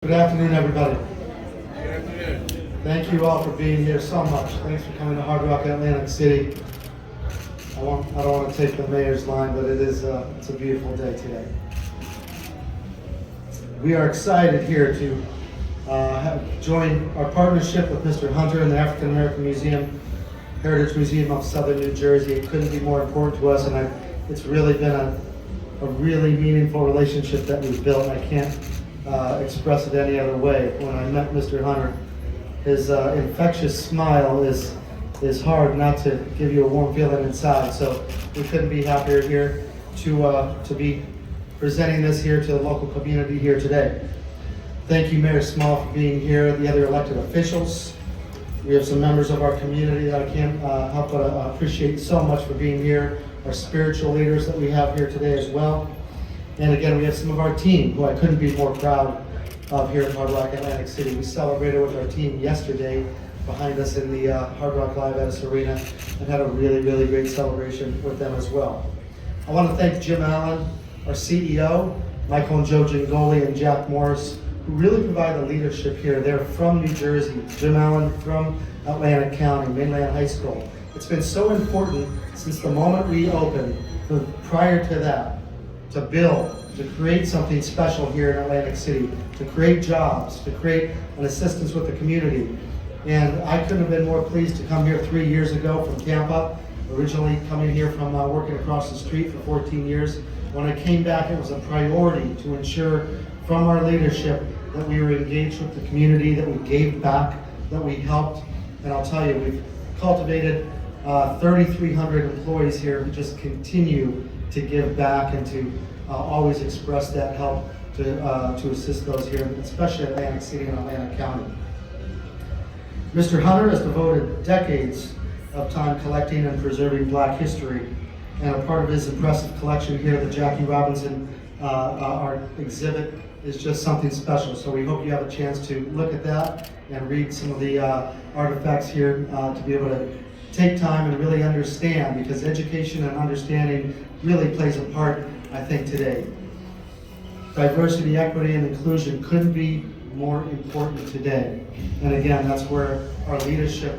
Good afternoon, everybody. Thank you all for being here so much. Thanks for coming to Hard Rock Atlantic City. I don't want to take the mayor's line, but it's a beautiful day today. We are excited here to join our partnership with Mr. Hunter and the African American Museum, Heritage Museum of Southern New Jersey. It couldn't be more important to us, and it's really been a really meaningful relationship that we've built. I can't express it any other way. When I met Mr. Hunter, his infectious smile is hard not to give you a warm feeling inside. So we couldn't be happier here to be presenting this here to the local community here today. Thank you, Mayor Small, for being here, the other elected officials. We have some members of our community that I can't help but appreciate so much for being here, our spiritual leaders that we have here today as well. And again, we have some of our team who I couldn't be more proud of here at Hard Rock Atlantic City. We celebrated with our team yesterday behind us in the Hard Rock Live Edis Arena and had a really, really great celebration with them as well. I want to thank Jim Allen, our CEO, Michael and Joe Gingoli, and Jack Morris, who really provide the leadership here. They're from New Jersey. Jim Allen from Atlantic County, Mainland High School. It's been so important since the moment we opened, prior to that, to build, to create something special here in Atlantic City, to create jobs, to create an assistance with the community. And I couldn't have been more pleased to come here 3 years ago from Tampa, originally coming here from working across the street for 14 years. When I came back, it was a priority to ensure from our leadership that we were engaged with the community, that we gave back, that we helped. And I'll tell you, we've cultivated 3,300 employees here who just continue to give back and to always express that help to assist those here, especially Atlantic City and Atlantic County. Mr. Hunter has devoted decades of time collecting and preserving Black history, and a part of his impressive collection here, the Jackie Robinson art exhibit, is just something special. So we hope you have a chance to look at that and read some of the artifacts here to be able to take time and really understand, because education and understanding really plays a part, I think, today. Diversity, equity, and inclusion couldn't be more important today. And again, that's where our leadership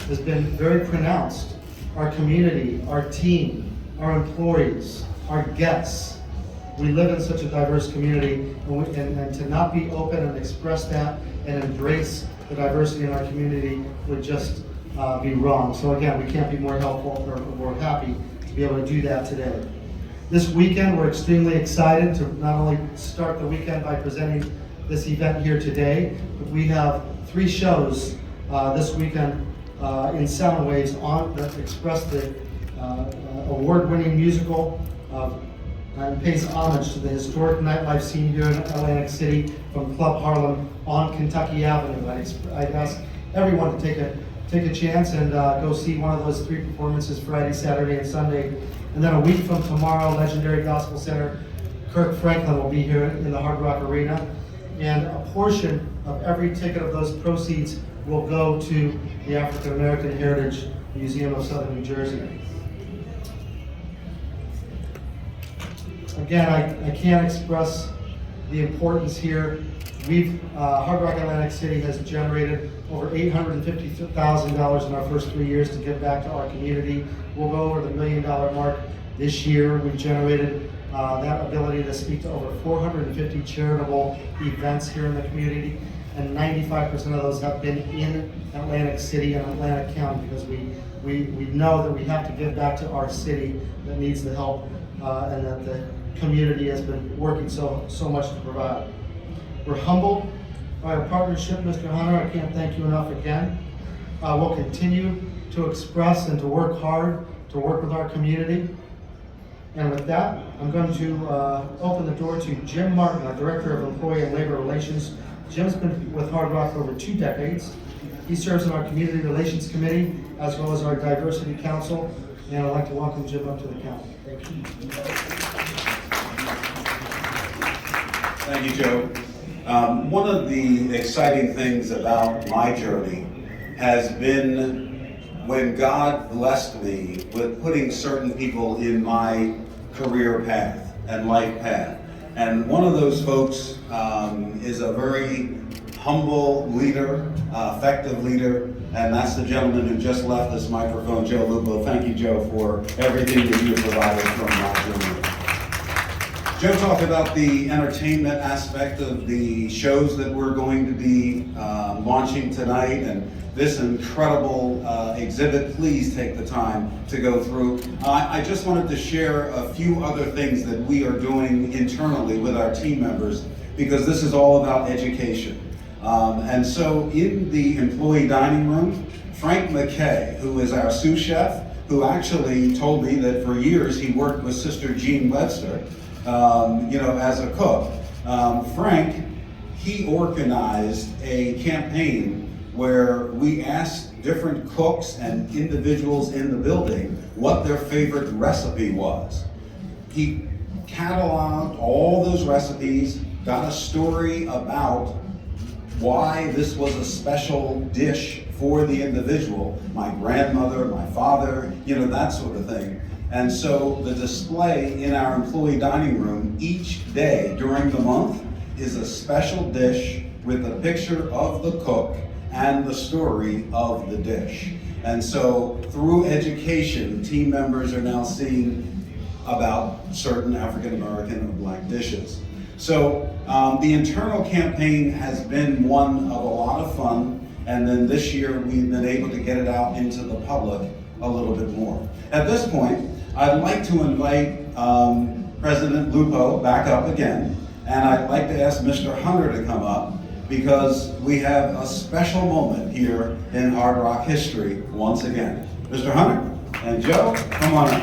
has been very pronounced. Our community, our team, our employees, our guests. We live in such a diverse community, and to not be open and express that and embrace the diversity in our community would just be wrong. So again, we can't be more helpful or more happy to be able to do that today. This weekend, we're extremely excited to not only start the weekend by presenting this event here today, but we have 3 shows this weekend in Sound Waves that express the award-winning musical and pays homage to the historic nightlife scene here in Atlantic City from Club Harlem on Kentucky Avenue. I'd ask everyone to take a chance and go see one of those 3 performances Friday, Saturday, and Sunday. And then a week from tomorrow, legendary gospel singer Kirk Franklin will be here in the Hard Rock Arena. And a portion of every ticket of those proceeds will go to the African American Heritage Museum of Southern New Jersey. Again, I can't express the importance here. Hard Rock Atlantic City has generated over $850,000 in our first 3 years to give back to our community. We'll go over the $1 million mark this year. We've generated that ability to speak to over 450 charitable events here in the community, and 95% of those have been in Atlantic City and Atlantic County, because we know that we have to give back to our city that needs the help and that the community has been working so much to provide. We're humbled by our partnership, Mr. Hunter. I can't thank you enough again. We'll continue to express and to work hard to work with our community. And with that, I'm going to open the door to Jim Martin, our Director of Employee and Labor Relations. Jim's been with Hard Rock for over 2 decades. He serves on our Community Relations Committee as well as our Diversity Council. And I'd like to welcome Jim up to the council. Thank you. Thank you, Joe. One of the exciting things about my journey has been when God blessed me with putting certain people in my career path and life path. And one of those folks is a very humble leader, effective leader, and that's the gentleman who just left this microphone, Joe Lupo. Thank you, Joe, for everything that you provided from my journey. Joe talked about the entertainment aspect of the shows that we're going to be launching tonight, and this incredible exhibit. Please take the time to go through. I just wanted to share a few other things that we are doing internally with our team members, because this is all about education. And so in the employee dining room, Frank McKay, who is our sous chef, who actually told me that for years he worked with Sister Jean Webster, as a cook. Frank, he organized a campaign where we asked different cooks and individuals in the building what their favorite recipe was. He cataloged all those recipes, got a story about why this was a special dish for the individual, my grandmother, my father, that sort of thing. And so the display in our employee dining room each day during the month is a special dish with a picture of the cook and the story of the dish. And so through education, team members are now seeing about certain African American and Black dishes. So the internal campaign has been one of a lot of fun, and then this year we've been able to get it out into the public a little bit more. At this point, I'd like to invite President Lupo back up again, and I'd like to ask Mr. Hunter to come up, because we have a special moment here in Hard Rock history once again. Mr. Hunter and Joe, come on up.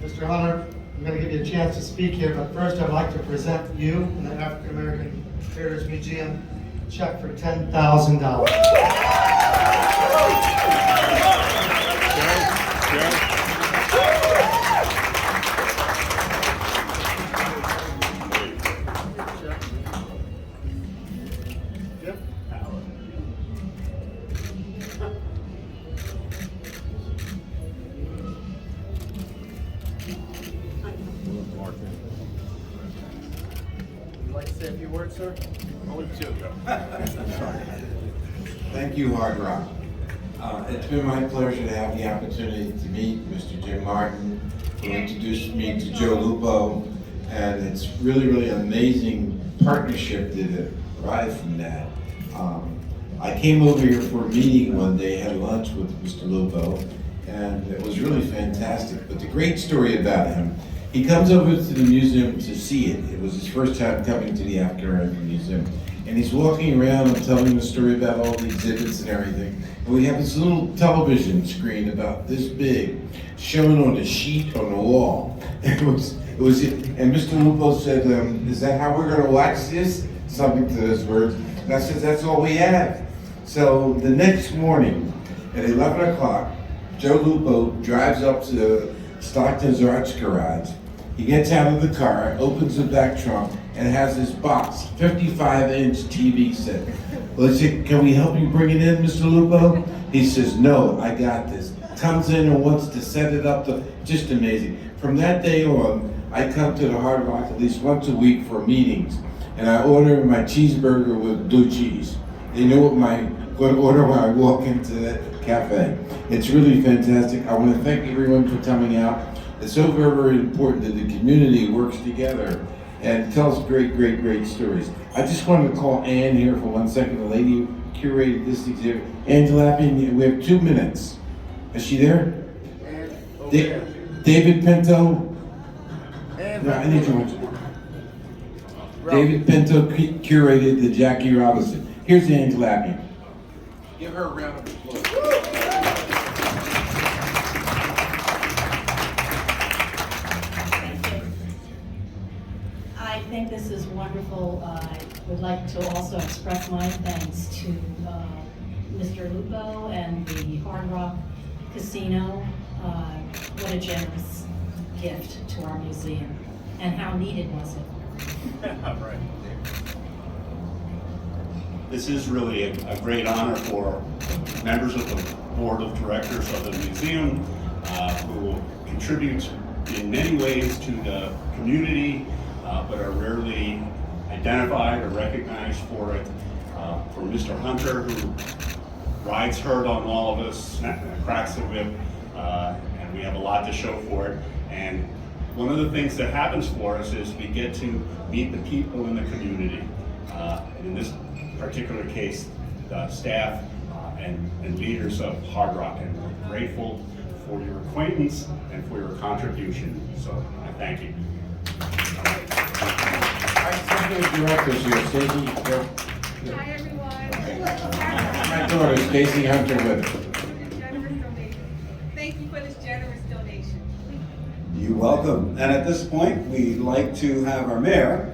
Mr. Hunter, I'm going to give you a chance to speak here, but first I'd like to present you and the African American Heritage Museum a check for $10,000. Would you like to say a few words, sir? Thank you, Hard Rock. It's been my pleasure to have the opportunity to meet Mr. Jim Martin, who introduced me to Joe Lupo, and it's really an amazing partnership that arrived from that. I came over here for a meeting one day, had lunch with Mr. Lupo, and it was really fantastic. But the great story about him, he comes over to the museum to see it. It was his first time coming to the African American Museum. And he's walking around and telling the story about all the exhibits and everything. And we have this little television screen about this big, shown on a sheet on the wall. And Mr. Lupo said, is that how we're gonna watch this? Something to those words. And I said, that's all we have. So the next morning at 11 o'clock, Joe Lupo drives up to Stockton's Arts Garage. He gets out of the car, opens the back trunk, and has this box, 55-inch TV set. Well, I said, can we help you bring it in, Mr. Lupo? He says, no, I got this. Comes in and wants to set it up, just amazing. From that day on, I come to the Hard Rock at least once a week for meetings, and I order my cheeseburger with blue cheese. They know what I'm going to order when I walk into the cafe. It's really fantastic. I want to thank everyone for coming out. It's so very important that the community works together and tells great stories. I just wanted to call Ann here for 1 second, the lady who curated this exhibit. Angela, we have 2 minutes. Is she there? David Pinto? No, I need you. David Pinto curated the Jackie Robinson. Here's Angela Lappin. Give her a round of applause. I think this is wonderful. I would like to also express my thanks to Mr. Lupo and the Hard Rock Casino. What a generous gift to our museum. And how needed was it? Right. This is really a great honor for members of the board of directors of the museum, who contribute in many ways to the community, but are rarely identified or recognized for it. For Mr. Hunter, who rides herd on all of us, cracks the whip, and we have a lot to show for it. And one of the things that happens for us is we get to meet the people in the community. And in this particular case, the staff and leaders of Hard Rock, and we're grateful for your acquaintance and for your contribution. So I thank you. Directors here, Stacy. Hi, everyone. My daughter, Stacy Hunter with us. Generous donation. Thank you for this generous donation. You're welcome. And at this point, we'd like to have our mayor,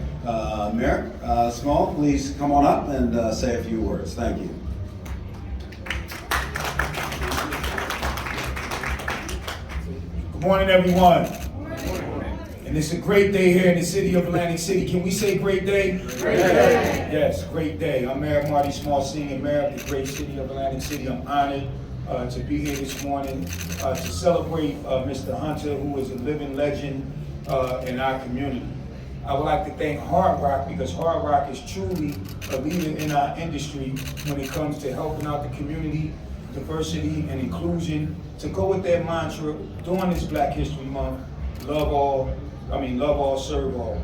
Mayor Small, please come on up and say a few words. Thank you. Good morning, everyone. And it's a great day here in the city of Atlantic City. Can we say great day? Great day. Yes, great day. I'm Mayor Marty Small, Senior Mayor of the great city of Atlantic City. I'm honored to be here this morning to celebrate Mr. Hunter, who is a living legend in our community. I would like to thank Hard Rock, because Hard Rock is truly a leader in our industry when it comes to helping out the community, diversity and inclusion, to go with their mantra during this Black History Month, love all, serve all.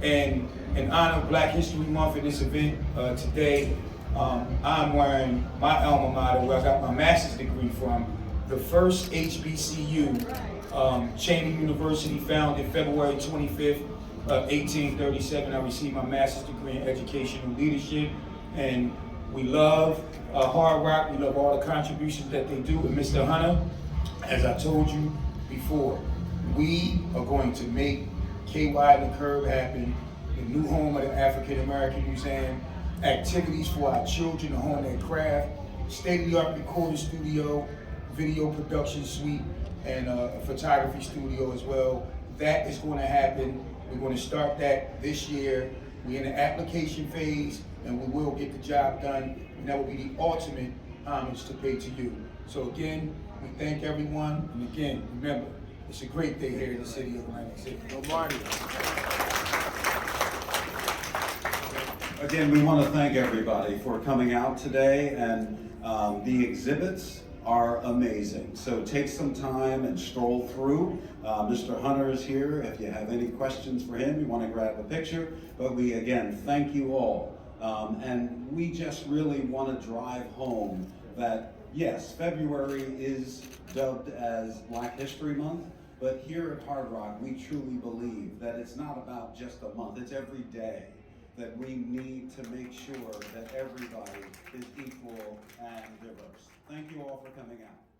And in honor of Black History Month in this event today, I'm wearing my alma mater, where I got my master's degree from, the first HBCU, Cheney University, founded February 25th, 1837. I received my master's degree in educational leadership, and we love Hard Rock. We love all the contributions that they do. And Mr. Hunter, as I told you before, we are going to make KY and the Curb happen, the new home of the African American Museum, activities for our children to hone their craft, state-of-the-art recording studio, video production suite, and a photography studio as well. That is going to happen. We're going to start that this year. We're in the application phase, and we will get the job done, and that will be the ultimate homage to pay to you. So again, we thank everyone, and again, remember, it's a great day here in the city of Atlantic City. Go Marty. Again, we want to thank everybody for coming out today, and the exhibits are amazing. So take some time and stroll through. Mr. Hunter is here. If you have any questions for him, you want to grab a picture. But we, again, thank you all. And we just really want to drive home that, yes, February is dubbed as Black History Month, but here at Hard Rock, we truly believe that it's not about just a month, it's every day that we need to make sure that everybody is equal and diverse. Thank you all for coming out.